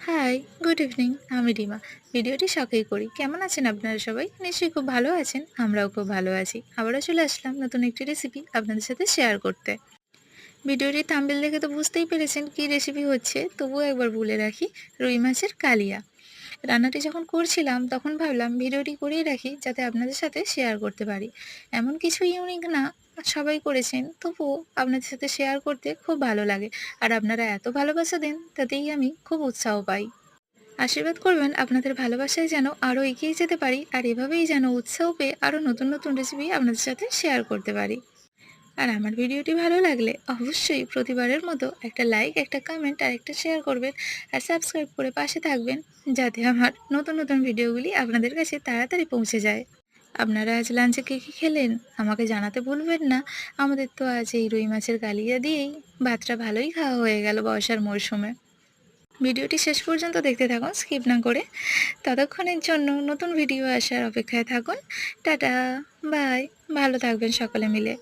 High, good evening. আমি রিমা। ভিডিওটি শখেই করি। কেমন আছেন আপনারা সবাই? নিশ্চয়ই খুব ভালো আছেন। আমরাও খুব ভালো আছি। আবারও চলে আসলাম নতুন একটি রেসিপি আপনাদের সাথে শেয়ার করতে। ভিডিওটির থাম্বনেল দেখে তো বুঝতেই পেরেছেন কী রেসিপি হচ্ছে, তবুও একবার বলে রাখি, রুই মাছের কালিয়া। রান্নাটি যখন করছিলাম তখন ভাবলাম ভিডিওটি করেই রাখি যাতে আপনাদের সাথে শেয়ার করতে পারি। এমন কিছু ইউনিক না, সবাই করেছেন, তবুও আপনাদের সাথে শেয়ার করতে খুব ভালো লাগে। আর আপনারা এত ভালোবাসা দেন তাতেই আমি খুব উৎসাহ পাই। আশীর্বাদ করবেন আপনাদের ভালোবাসায় যেন আরও এগিয়ে যেতে পারি, আর এভাবেই যেন উৎসাহ পেয়ে আরও নতুন নতুন রেসিপি আপনাদের সাথে শেয়ার করতে পারি। আর আমার ভিডিওটি ভালো লাগলে অবশ্যই প্রতিবারের মতো একটা লাইক, একটা কমেন্ট আর একটা শেয়ার করবেন। আর সাবস্ক্রাইব করে পাশে থাকবেন যাতে আমার নতুন নতুন ভিডিওগুলি আপনাদের কাছে তাড়াতাড়ি পৌঁছে যায়। আপনারা আজ লাঞ্চে কী কী খেলেন আমাকে জানাতে ভুলবেন না। আমাদের তো আজ এই রুই মাছের কালিয়া দিয়েই ভাতটা ভালোই খাওয়া হয়ে গেল বর্ষার মরশুমে। ভিডিওটি শেষ পর্যন্ত দেখতে থাকুন, স্কিপ না করে। ততক্ষণের জন্য নতুন ভিডিও আসার অপেক্ষায় থাকুন। Tata, bye. ভালো থাকবেন সকলে মিলে।